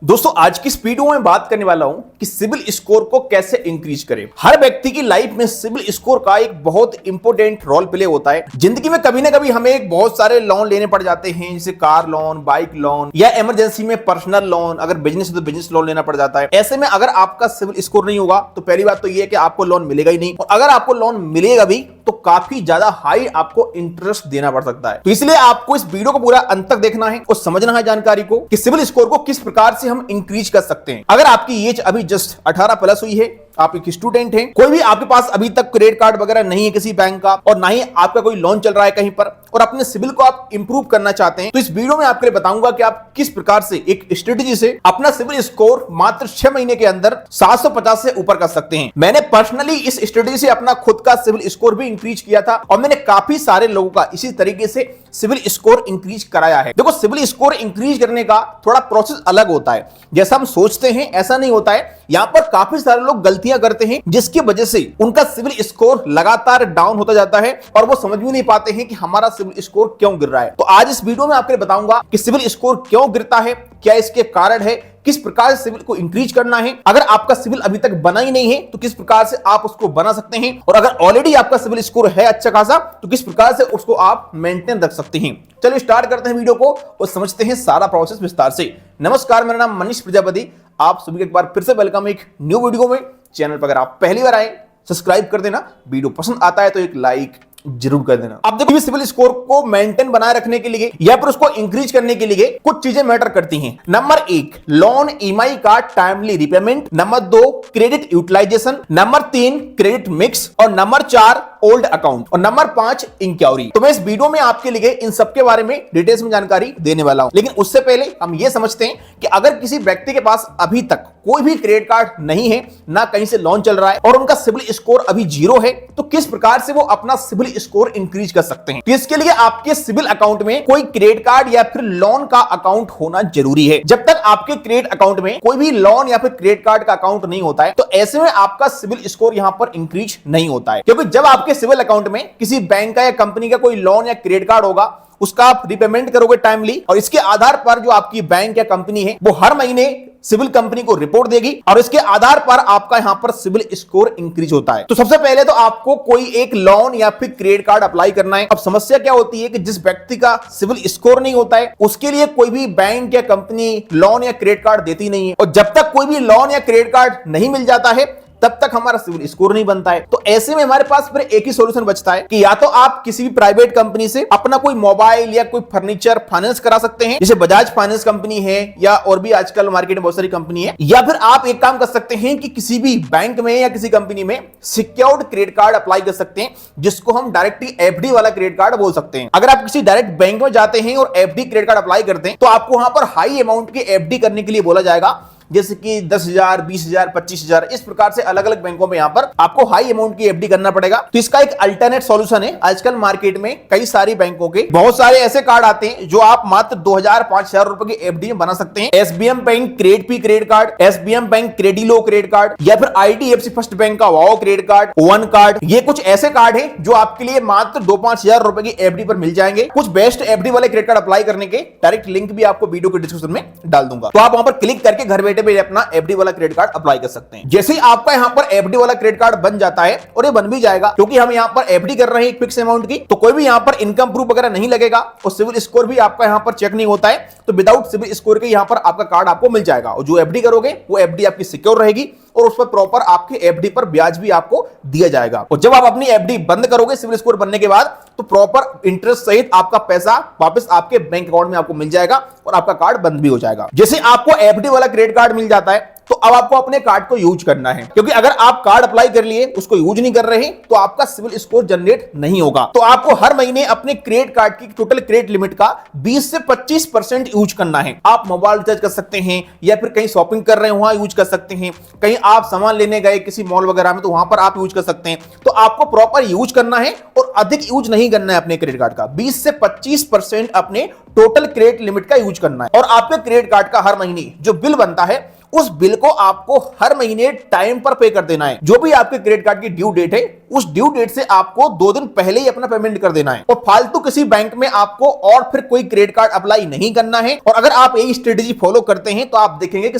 दोस्तों आज की इस वीडियो में बात करने वाला हूं कि सिबिल स्कोर को कैसे इंक्रीज करें। हर व्यक्ति की लाइफ में सिबिल स्कोर का एक बहुत इंपॉर्टेंट रोल प्ले होता है। जिंदगी में कभी ना कभी हमें एक बहुत सारे लोन लेने पड़ जाते हैं, जैसे कार लोन, बाइक लोन या इमरजेंसी में पर्सनल लोन, अगर बिजनेस है तो बिजनेस लोन लेना पड़ जाता है। ऐसे में अगर आपका सिबिल स्कोर नहीं होगा तो पहली बात तो यह है कि आपको लोन मिलेगा ही नहीं, और अगर आपको लोन मिलेगा भी तो काफी ज्यादा हाई आपको इंटरेस्ट देना पड़ सकता है। तो इसलिए आपको इस वीडियो को पूरा अंत तक देखना है और समझना है जानकारी को कि सिबिल स्कोर को किस प्रकार से हम इंक्रीज कर सकते हैं। अगर आपकी एज अभी जस्ट 18 प्लस हुई है, आप एक स्टूडेंट हैं, कोई भी आपके पास अभी तक क्रेडिट कार्ड वगैरह नहीं है किसी बैंक का, और ना ही आपका कोई लोन चल रहा है कहीं पर, और अपने सिबिल को आप इंप्रूव करना चाहते हैं, तो इस वीडियो में आपके लिए बताऊंगा कि आप किस प्रकार से एक स्ट्रेटेजी से अपना सिबिल स्कोर मात्र 6 महीने के अंदर 750 से ऊपर कर सकते हैं। मैंने पर्सनली इस स्ट्रेटेजी से अपना खुद का सिबिल स्कोर भी इंक्रीज किया था, और मैंने काफी सारे लोगों का इसी तरीके से सिबिल स्कोर इंक्रीज कराया है। देखो, सिबिल स्कोर इंक्रीज करने का थोड़ा प्रोसेस अलग होता है। जैसा हम सोचते हैं ऐसा नहीं होता है। यहां पर काफी सारे लोग गलतियां करते हैं, जिसकी वजह से उनका सिबिल स्कोर लगातार डाउन होता जाता है और वो समझ भी नहीं पाते हैं कि हमारा सिबिल स्कोर क्यों गिर रहा है। तो आज इस वीडियो में आपको बताऊंगा कि सिबिल स्कोर क्यों गिरता है, क्या इसके कारण है, किस प्रकार से सिबिल को इंक्रीज करना है, अगर आपका सिबिल अभी तक बना ही नहीं है तो किस प्रकार से आप उसको बना सकते हैं, और अगर ऑलरेडी आपका सिबिल स्कोर है अच्छा खासा तो किस प्रकार से उसको आप मेंटेन रख सकते हैं। चलिए स्टार्ट करते हैं वीडियो को और समझते हैं सारा प्रोसेस विस्तार से। नमस्कार, मेरा नाम मनीष प्रजापति, आप सभी एक बार फिर से वेलकम एक न्यू वीडियो में। चैनल पर अगर आप पहली बार आए सब्सक्राइब कर देना, वीडियो पसंद आता है तो एक लाइक जरूर कर देना। अब देखो, सिबिल स्कोर को मेंटेन बनाए रखने के लिए या फिर उसको इंक्रीज करने के लिए कुछ चीजें मैटर करती हैं। नंबर 1, लोन ईएमआई का timely repayment. Number 2, credit utilisation. Number 3, credit mix. और नंबर 4, ओल्ड अकाउंट। और नंबर 5, इंक्वायरी। तो मैं इस वीडियो में आपके लिए इन सबके बारे में डिटेल्स में जानकारी देने वाला हूं, लेकिन उससे पहले हम ये समझते हैं कि अगर किसी व्यक्ति के पास अभी तक कोई भी क्रेडिट कार्ड नहीं है, ना कहीं से लोन चल रहा है, और उनका सिबिल स्कोर अभी 0 है, तो किस प्रकार से वो अपना सिबिल स्कोर इंक्रीज कर सकते हैं। तो इसके लिए आपके सिबिल अकाउंट में कोई क्रेडिट कार्ड या फिर लोन का अकाउंट होना जरूरी है। जब तक आपके क्रेडिट अकाउंट में कोई भी लोन या फिर क्रेडिट कार्ड का अकाउंट नहीं होता है, तो ऐसे में आपका सिबिल स्कोर यहां पर इंक्रीज नहीं होता है, क्योंकि जब आपके सिबिल अकाउंट में किसी बैंक का या कंपनी का कोई लोन या क्रेडिट कार्ड होगा, उसका आप रिपेमेंट करोगे टाइमली, और इसके आधार पर जो आपकी बैंक या कंपनी है वो हर महीने सिबिल कंपनी को रिपोर्ट देगी, और इसके आधार पर आपका यहां पर सिबिल स्कोर इंक्रीज होता है। तो सबसे पहले तो आपको कोई एक लोन या फिर क्रेडिट कार्ड अप्लाई करना है। अब समस्या क्या होती है कि जिस व्यक्ति का सिबिल स्कोर नहीं होता है, उसके लिए कोई भी बैंक या कंपनी लोन या क्रेडिट कार्ड देती नहीं है, और जब तक कोई भी लोन या क्रेडिट कार्ड नहीं मिल जाता है तब तक हमारा सिबिल स्कोर नहीं बनता है। तो ऐसे में हमारे पास फिर एक ही सॉल्यूशन बचता है कि या तो आप किसी भी प्राइवेट कंपनी से अपना कोई मोबाइल या कोई फर्नीचर फाइनेंस करा सकते हैं, जैसे बजाज फाइनेंस कंपनी है, या और भी आजकल मार्केट में बहुत सारी कंपनी है, या फिर आप एक काम कर सकते हैं कि किसी भी बैंक में या किसी कंपनी में सिक्योर्ड क्रेडिट कार्ड अप्लाई कर सकते हैं, जिसको हम डायरेक्टली एफडी वाला क्रेडिट कार्ड बोल सकते हैं। अगर आप किसी डायरेक्ट बैंक में जाते हैं और एफडी क्रेडिट कार्ड अप्लाई करते हैं, तो आपको वहां पर हाई अमाउंट की एफडी करने के लिए बोला जाएगा, जैसे कि 10,000, 20,000, 25,000, इस प्रकार से अलग अलग बैंकों में यहां पर आपको हाई अमाउंट की एफडी करना पड़ेगा। तो इसका एक अल्टरनेट सॉल्यूशन है। आजकल मार्केट में कई सारी बैंकों के बहुत सारे ऐसे कार्ड आते हैं जो आप मात्र 2,000, 5,000 रुपए की एफडी में बना सकते हैं। SBM bank credit P credit card, SBM bank Credilo credit card, या फिर आईडीएफसी फर्स्ट बैंक का वाओ क्रेडिट कार्ड, वन कार्ड, ये कुछ ऐसे कार्ड है जो आपके लिए मात्र 2-5,000 रुपए की एफडी पर मिल जाएंगे। कुछ बेस्ट एफडी वाले क्रेडिट कार्ड अप्लाई करने के डायरेक्ट लिंक भी आपको वीडियो के डिस्क्रिप्शन में डाल दूंगा, तो आप वहां पर क्लिक करके घर बैठे भी अपना एफडी वाला क्रेडिट कार्ड अप्लाई कर सकते हैं। जैसे ही आपका यहां पर एफडी वाला क्रेडिट कार्ड बन जाता है, और ये बन भी जाएगा क्योंकि हम यहां पर एफडी कर रहे हैं एक फिक्स अमाउंट की, तो कोई भी यहां पर इनकम प्रूफ वगैरह नहीं लगेगा, और सिबिल स्कोर भी आपका यहां पर चेक नहीं होता है। तो विदाउट सिबिल स्कोर के यहां पर आपका कार्ड आपको मिल जाएगा, और जो एफडी करोगे वो एफडी आपकी सिक्योर रहेगी, और उस पर प्रॉपर आपके एफडी पर ब्याज भी आपको दिया जाएगा। और जब आप अपनी एफडी बंद करोगे सिबिल स्कोर बनने के बाद, तो प्रॉपर इंटरेस्ट सहित आपका पैसा वापस आपके बैंक अकाउंट में आपको मिल जाएगा, और आपका कार्ड बंद भी हो जाएगा। जैसे आपको एफडी वाला क्रेडिट कार्ड मिल जाता है, तो अब आपको अपने कार्ड को यूज करना है, क्योंकि अगर आप कार्ड अप्लाई कर लिए उसको यूज नहीं कर रहे तो आपका सिबिल स्कोर जनरेट नहीं होगा। तो आपको हर महीने अपने क्रेडिट कार्ड की टोटल क्रेडिट लिमिट का 20 से 25% यूज करना है। आप मोबाइल रिचार्ज कर सकते हैं, या फिर कहीं शॉपिंग कर रहे हैं वहां यूज कर सकते हैं, कहीं आप सामान लेने गए किसी मॉल वगैरह में तो वहां पर आप यूज कर सकते हैं। तो आपको प्रॉपर यूज करना है, और अधिक यूज नहीं करना है अपने क्रेडिट कार्ड का। 20 से 25% अपने टोटल क्रेडिट लिमिट का यूज करना है, और आपके क्रेडिट कार्ड का हर महीने जो बिल बनता है उस बिल को आपको हर महीने टाइम पर पे कर देना है। जो भी आपके क्रेडिट कार्ड की ड्यू डेट है, उस ड्यू डेट से आपको 2 दिन पहले ही अपना पेमेंट कर देना है और फालतू किसी बैंक में आपको और फिर कोई क्रेडिट कार्ड अप्लाई नहीं करना है। और अगर आप यही स्ट्रेटेजी फॉलो करते हैं तो आप देखेंगे कि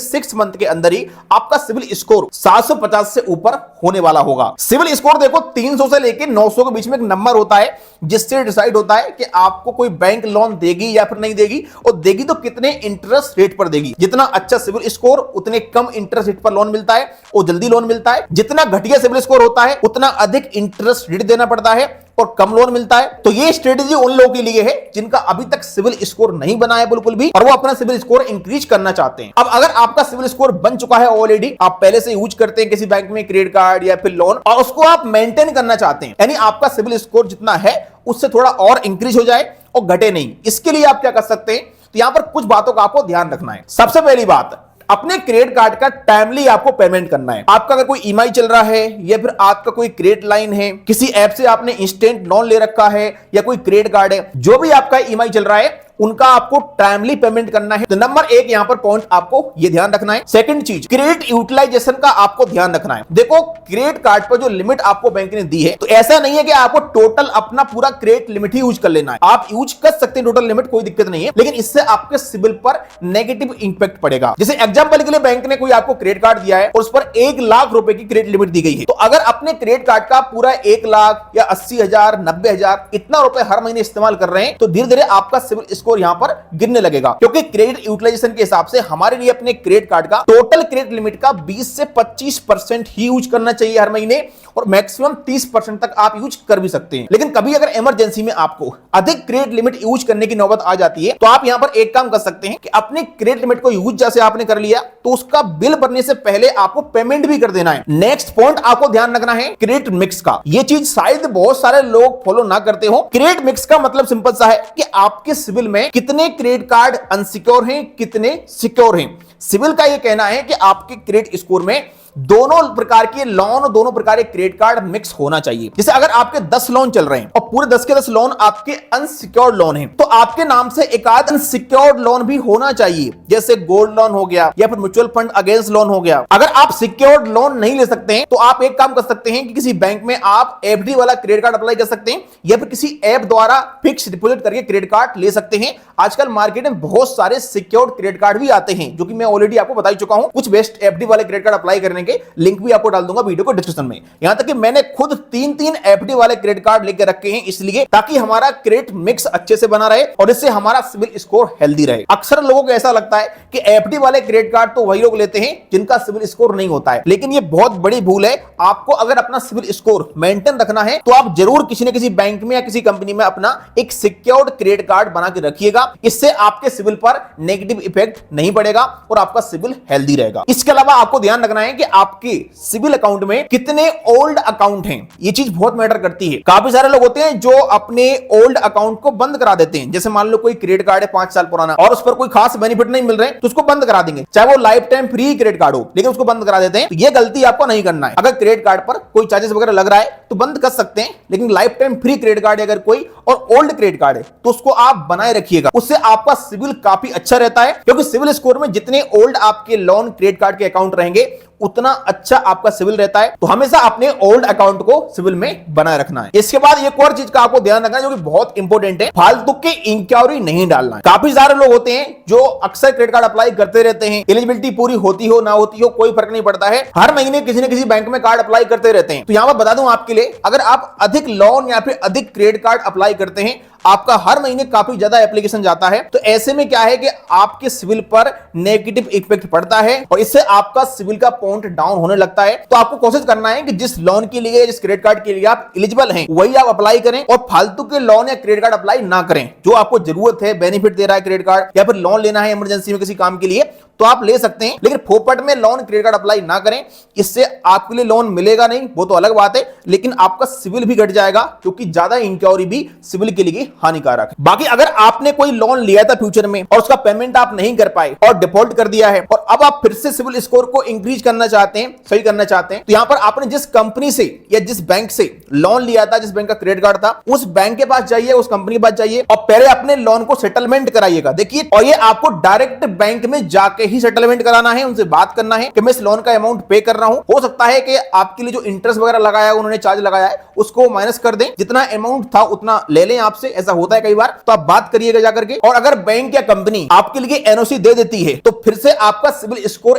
6 मंथ के अंदर ही आपका सिविल स्कोर 750 से ऊपर होने वाला होगा। सिविल स्कोर देखो 300 से लेकर 900 के बीच में एक नंबर होता है जिससे डिसाइड होता है कि आपको कोई बैंक लोन देगी या फिर नहीं देगी, और देगी तो कितने इंटरेस्ट रेट पर देगी। जितना अच्छा सिविल स्कोर उतने कम इंटरेस्ट रेट पर लोन मिलता है और जल्दी लोन मिलता है। जितना घटिया सिविल स्कोर होता है उतना अधिक इंटरेस्ट रेट देना पड़ता है और कम लोन मिलता है। तो ये स्ट्रेटेजी उन लोगों के लिए है जिनका अभी तक सिविल स्कोर नहीं बना है बिल्कुल भी, और वो अपना सिविल स्कोर इंक्रीज करना चाहते हैं। अब अगर आपका सिविल स्कोर बन चुका है ऑलरेडी, आप पहले से यूज करते हैं किसी बैंक में क्रेडिट कार्ड या फिर लोन, और उसको आप मेंटेन करना चाहते हैं, यानी आपका सिविल स्कोर जितना है उससे थोड़ा और इंक्रीज हो जाए और घटे नहीं, इसके लिए आप क्या कर सकते हैं? तो यहां पर कुछ बातों का आपको ध्यान रखना है। सबसे पहली बात, अपने क्रेडिट कार्ड का टाइमली आपको पेमेंट करना है। आपका अगर कोई ईएमआई चल रहा है या फिर आपका कोई क्रेडिट लाइन है, किसी ऐप से आपने इंस्टेंट लोन ले रखा है या कोई क्रेडिट कार्ड है, जो भी आपका ईएमआई चल रहा है उनका आपको टाइमली पेमेंट करना है। तो नंबर 1 यहां पर पॉइंट आपको यह ध्यान रखना है। सेकंड चीज, क्रेडिट यूटिलाइजेशन का आपको ध्यान रखना है। देखो क्रेडिट कार्ड पर जो लिमिट आपको बैंक ने दी है, तो ऐसा नहीं है कि आपको टोटल अपना पूरा क्रेडिट लिमिट ही यूज कर लेना है। आप यूज कर सकते हैं टोटल लिमिट, कोई दिक्कत नहीं है, लेकिन इससे आपके सिविल पर नेगेटिव इंपैक्ट पड़ेगा। जैसे एग्जांपल के लिए बैंक ने कोई आपको क्रेडिट कार्ड दिया है और उस पर 1 लाख रुपए की क्रेडिट लिमिट दी गई है, तो अगर अपने क्रेडिट कार्ड का पूरा 1 लाख या 80,000 90,000 इतना रुपए हर महीने इस्तेमाल कर रहे हैं, तो धीरे धीरे आपका सिविल स्कोर यहां पर गिरने लगेगा। क्योंकि क्रेडिट यूटिलाइजेशन के हिसाब से हमारे लिए अपने क्रेडिट कार्ड का टोटल क्रेडिट लिमिट का 20 से 25% ही यूज करना चाहिए हर महीने, और मैक्सिमम 30% तक आप यूज कर भी सकते हैं। लेकिन कभी अगर इमरजेंसी में आपको अधिक क्रेडिट लिमिट यूज करने की नौबत आ जाती है, तो आप यहां पर एक काम कर सकते हैं कि अपने क्रेडिट लिमिट को यूज जैसे आपने कर लिया, तो उसका बिल भरने से पहले आपको पेमेंट भी कर देना है। नेक्स्ट पॉइंट आपको ध्यान रखना है क्रेडिट मिक्स का। यह चीज शायद बहुत सारे लोग फॉलो ना करते हो। क्रेडिट मिक्स का मतलब सिंपल सा है कि आपके सिविल में कितने क्रेडिट कार्ड अनसिक्योर हैं, कितने सिक्योर हैं। सिविल का यह कहना है कि आपके क्रेडिट स्कोर में दोनों प्रकार के लोन, दोनों प्रकार के क्रेडिट कार्ड मिक्स होना चाहिए। जैसे अगर आपके 10 लोन चल रहे हैं और पूरे 10 के 10 लोन आपके अनसिक्योर्ड लोन हैं, तो आपके नाम से एक आध अनसिक्योर्ड लोन भी होना चाहिए, जैसे गोल्ड लोन हो गया या फिर म्यूचुअल फंड अगेंस्ट लोन हो गया। अगर आप सिक्योर्ड लोन नहीं ले सकते हैं, तो आप एक काम कर सकते हैं कि किसी बैंक में आप एफडी वाला क्रेडिट कार्ड अप्लाई कर सकते हैं, या फिर किसी ऐप द्वारा फिक्स डिपॉजिट करके क्रेडिट कार्ड ले सकते हैं। आजकल मार्केट में बहुत सारे सिक्योर्ड क्रेडिट कार्ड भी आते हैं, जो कि मैं ऑलरेडी आपको बता चुका हूं। कुछ बेस्ट एफडी वाले क्रेडिट कार्ड अप्लाई करने के लिंक भी आपको डाल दूंगा वीडियो को डिस्क्रिप्शन में। यहां तक कि मैंने खुद 3 एफडी वाले क्रेडिट कार्ड लेकर रखे हैं, इसलिए ताकि हमारा क्रेडिट मिक्स अच्छे से बना रहे और इससे हमारा सिविल स्कोर हेल्दी रहे। अक्सर लोगों को ऐसा लगता है कि एफडी वाले क्रेडिट कार्ड तो वही लोग लेते हैं जिनका सिविल स्कोर नहीं होता है, लेकिन यह बहुत बड़ी भूल है। आपको अगर अपना सिविल स्कोर मेंटेन रखना है, तो आप जरूर किसी न किसी बैंक में या किसी कंपनी में अपना एक सिक्योर्ड क्रेडिट कार्ड बना के रखिएगा। इससे आपके सिविल पर नेगेटिव इफेक्ट नहीं पड़ेगा और आपका सिविल हेल्दी रहेगा। इसके अलावा आपको ध्यान रखना है कि आपके सिविल अकाउंट में कितने ओल्ड अकाउंट हैं। ये चीज बहुत मैटर करती है। काफी सारे लोग होते हैं जो अपने ओल्ड अकाउंट को बंद करा देते हैं। जैसे मान लो कोई क्रेडिट कार्ड है 5 साल पुराना और उस पर कोई खास बेनिफिट नहीं मिल रहे, तो उसको बंद करा देंगे, चाहे वो life time free credit card हो, लेकिन उसको बंद करा देते हैं। ये गलती आपको नहीं करना है। अगर क्रेडिट कार्ड पर कोई चार्जेस वगैरह लग रहा है तो बंद कर सकते हैं, लेकिन life time free credit card अगर कोई और ओल्ड क्रेडिट कार्ड है तो उसको आप बनाए रखिएगा। उससे आपका सिविल काफी अच्छा रहता है, क्योंकि सिविल स्कोर में जितने ओल्ड आपके लोन क्रेडिट कार्ड के अकाउंट रहेंगे उतना अच्छा आपका सिविल रहता है। तो हमेशा अपने ओल्ड अकाउंट को सिविल में बनाए रखना है। इसके बाद एक और चीज का आपको ध्यान रखना है जो कि बहुत इंपॉर्टेंट है, फालतू के इंक्वायरी नहीं डालना है। काफी सारे लोग होते हैं जो अक्सर क्रेडिट कार्ड अप्लाई करते रहते हैं, एलिजिबिलिटी पूरी होती हो ना होती हो कोई फर्क नहीं पड़ता है, हर महीने किसी न किसी बैंक में कार्ड अप्लाई करते रहते हैं। तो यहां पर बता दूं आपके लिए, अगर आप अधिक लोन या फिर अधिक क्रेडिट कार्ड अप्लाई करते हैं, आपका हर महीने काफी ज्यादा एप्लीकेशन जाता है, तो ऐसे में क्या है कि आपके सिविल पर नेगेटिव इफेक्ट पड़ता है और इससे आपका सिविल का पॉइंट डाउन होने लगता है। तो आपको कोशिश करना है कि जिस लोन के लिए, जिस क्रेडिट कार्ड के लिए आप एलिजिबल हैं, वही आप अप्लाई करें और फालतू के लोन या क्रेडिट कार्ड अप्लाई ना करें। जो आपको जरूरत है, बेनिफिट दे रहा है क्रेडिट कार्ड, या फिर लोन लेना है इमरजेंसी में किसी काम के लिए, तो आप ले सकते हैं, लेकिन फोपट में लोन क्रेडिट कार्ड अप्लाई ना करें। इससे आपके लिए लोन मिलेगा नहीं, वो तो अलग बात है, लेकिन आपका सिविल भी घट जाएगा, क्योंकि ज्यादा इंक्वायरी भी सिविल के लिए हानिकारक है। बाकी अगर आपने कोई लोन लिया था फ्यूचर में और उसका पेमेंट आप नहीं कर पाए और डिफॉल्ट कर दिया है और अब आप फिर से सिविल स्कोर को इंक्रीज करना चाहते हैं, सही करना चाहते हैं, तो यहां पर आपने जिस कंपनी से या जिस बैंक से लोन लिया था, जिस बैंक का क्रेडिट कार्ड था, उस बैंक के पास जाइए, उस कंपनी के पास जाइए और पहले अपने लोन को सेटलमेंट कराइएगा। देखिए, और ये आपको डायरेक्ट बैंक में जाके जाके ही सेटलमेंट कराना है, उनसे बात करना है कि मैं इस लोन का अमाउंट पे कर रहा हूं। हो सकता है कि आपके लिए जो इंटरेस्ट वगैरह लगाया है, उन्होंने चार्ज लगाया है, उसको माइनस कर दें, जितना अमाउंट था उतना ले लें आपसे, ऐसा होता है कई बार। तो आप बात करिएगा जाकर के। और अगर बैंक या कंपनी आपके लिए एनओसी दे देती है तो फिर से आपका सिविल स्कोर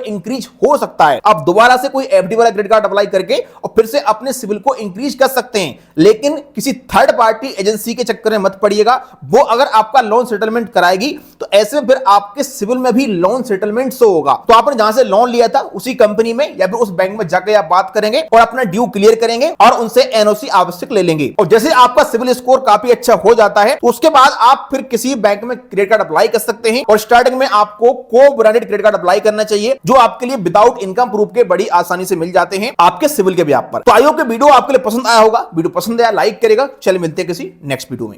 इंक्रीज हो सकता है। आप दोबारा से कोई एफडी वाला क्रेडिट कार्ड अप्लाई करके और फिर से अपने सिविल को इंक्रीज कर सकते हैं, लेकिन किसी थर्ड पार्टी एजेंसी के चक्कर में मत पड़िएगा। वो अगर आपका लोन सेटलमेंट कराएगी तो ऐसे में फिर आपके सिविल में भी लोन सेटलमेंट शो होगा। तो आपने जहां से लोन लिया था उसी कंपनी में या फिर उस बैंक में जाकर आप बात करेंगे और अपना ड्यू क्लियर करेंगे और उनसे एनओसी आवश्यक ले लेंगे। और जैसे आपका सिविल स्कोर काफी अच्छा हो जाता है, उसके बाद आप फिर किसी बैंक में क्रेडिट कार्ड अप्लाई कर सकते हैं। और स्टार्टिंग में आपको को ब्रांडेड क्रेडिट कार्ड अप्लाई करना चाहिए, जो आपके लिए विदाउट इनकम प्रूफ के बड़ी आसानी से मिल जाते हैं आपके सिविल के ब्याज पर। तो आई होप कि वीडियो आपके लिए पसंद आया होगा। वीडियो पसंद आया लाइक करेगा। चलिए मिलते हैं किसी नेक्स्ट वीडियो में।